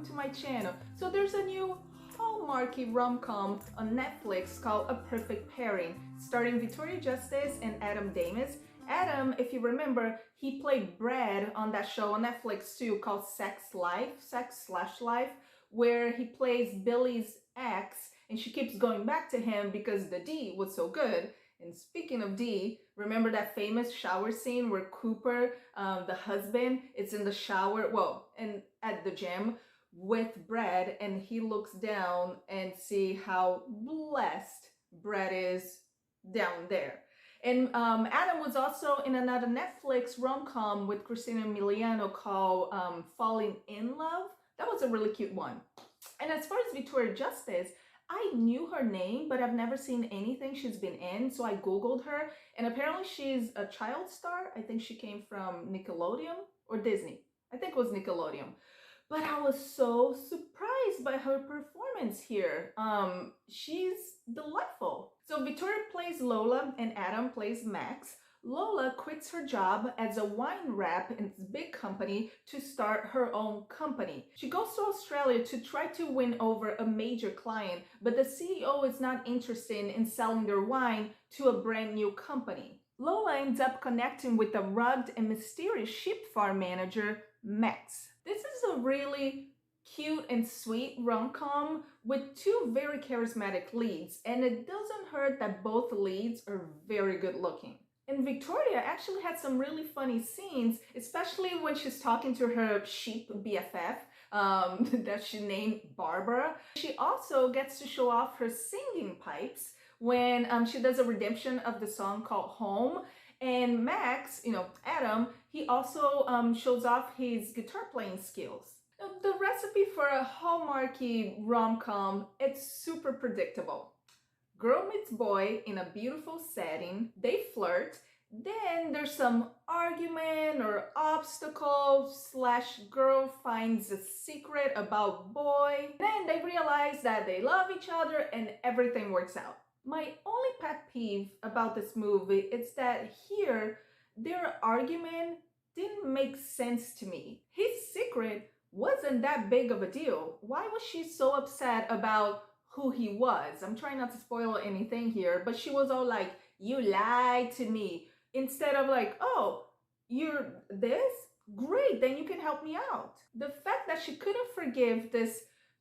welcome to my channel. So there's a new Hallmarky rom-com on Netflix called A Perfect Pairing, starring Victoria Justice and Adam Damis. Adam, if you remember, he played Brad on that show on Netflix too called Sex/Life, where he plays Billy's ex and she keeps going back to him because the D was so good. And speaking of D, remember that famous shower scene where Cooper, the husband, is in the shower, and at the gym with Brad, and he looks down and see how blessed Brad is down there. And Adam was also in another Netflix rom-com with Christina Miliano called Falling in Love. That was a really cute one. And as far as Victoria Justice, I knew her name, but I've never seen anything she's been in, so I googled her, and apparently she's a child star. I think she came from Nickelodeon or Disney. I think it was Nickelodeon. But I was so surprised by her performance here. She's delightful. So Victoria plays Lola and Adam plays Max. Lola quits her job as a wine rep in this big company to start her own company. She goes to Australia to try to win over a major client, but the CEO is not interested in selling their wine to a brand new company. Lola ends up connecting with the rugged and mysterious sheep farm manager, Max. This is a really cute and sweet rom-com with two very charismatic leads, and it doesn't hurt that both leads are very good looking. And Victoria actually had some really funny scenes, especially when she's talking to her sheep BFF that she named Barbara. She also gets to show off her singing pipes when she does a redemption of the song called Home. And Max, Adam, he also shows off his guitar playing skills. The recipe for a Hallmarky rom-com, it's super predictable. Girl meets boy in a beautiful setting, they flirt, then there's some argument or obstacle / girl finds a secret about boy, then they realize that they love each other and everything works out. My only pet peeve about this movie is that here, their argument didn't make sense to me. His secret wasn't that big of a deal. Why was she so upset about who he was? I'm trying not to spoil anything here, but she was all like, you lied to me. Instead of like, oh, you're this? Great, then you can help me out. The fact that she couldn't forgive this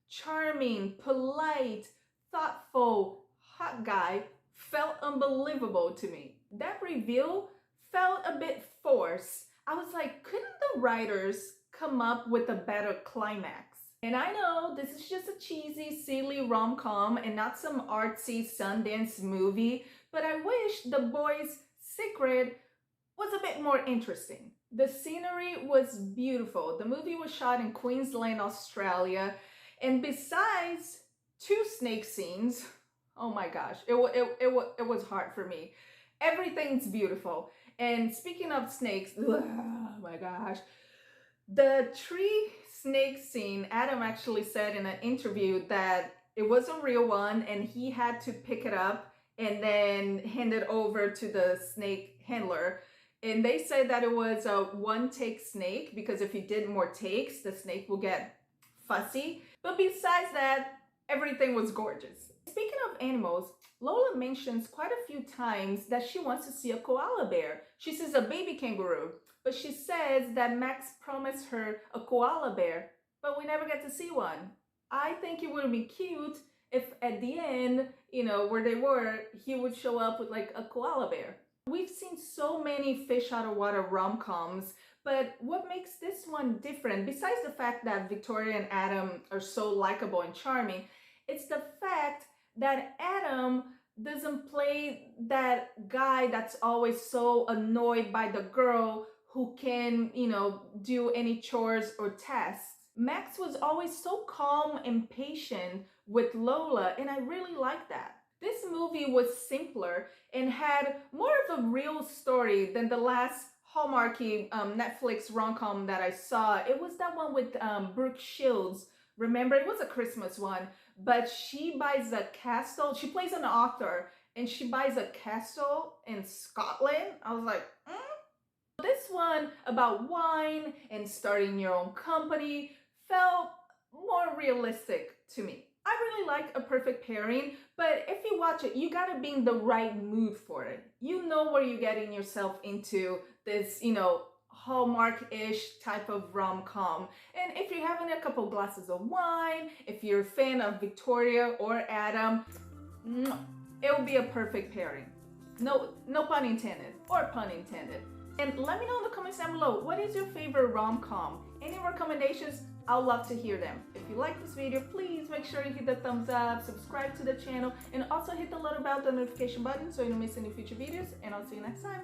charming, polite, thoughtful, hot guy felt unbelievable to me. That reveal felt a bit forced. I was like, couldn't the writers come up with a better climax? And I know this is just a cheesy, silly rom-com and not some artsy Sundance movie, but I wish the boy's secret was a bit more interesting. The scenery was beautiful. The movie was shot in Queensland, Australia, and besides two snake scenes, oh my gosh, it was hard for me. Everything's beautiful. And speaking of snakes, oh my gosh, the tree snake scene, Adam actually said in an interview that it was a real one and he had to pick it up and then hand it over to the snake handler. And they said that it was a one-take snake because if he did more takes, the snake will get fussy. But besides that, everything was gorgeous. Speaking of animals, Lola mentions quite a few times that she wants to see a koala bear. She sees a baby kangaroo, but she says that Max promised her a koala bear, but we never get to see one. I think it would be cute if at the end, where they were, he would show up with like a koala bear. We've seen so many fish out of water rom-coms, but what makes this one different, besides the fact that Victoria and Adam are so likable and charming, it's the fact that Adam doesn't play that guy that's always so annoyed by the girl who can, do any chores or tasks. Max was always so calm and patient with Lola, and I really like that. This movie was simpler and had more of a real story than the last Hallmarky Netflix rom-com that I saw. It was that one with Brooke Shields. Remember, it was a Christmas one, but she buys a castle. She plays an author, and she buys a castle in Scotland. I was like, This one about wine and starting your own company felt more realistic to me. I really like A Perfect Pairing, but if you watch it, you gotta be in the right mood for it. You know where you're getting yourself into this, Hallmark-ish type of rom-com. And if you're having a couple glasses of wine, if you're a fan of Victoria or Adam, it will be a perfect pairing. No pun intended, or pun intended. And let me know in the comments down below, what is your favorite rom-com? Any recommendations? I'd love to hear them. If you like this video, please make sure you hit the thumbs up, subscribe to the channel, and also hit the little bell, the notification button so you don't miss any future videos, and I'll see you next time.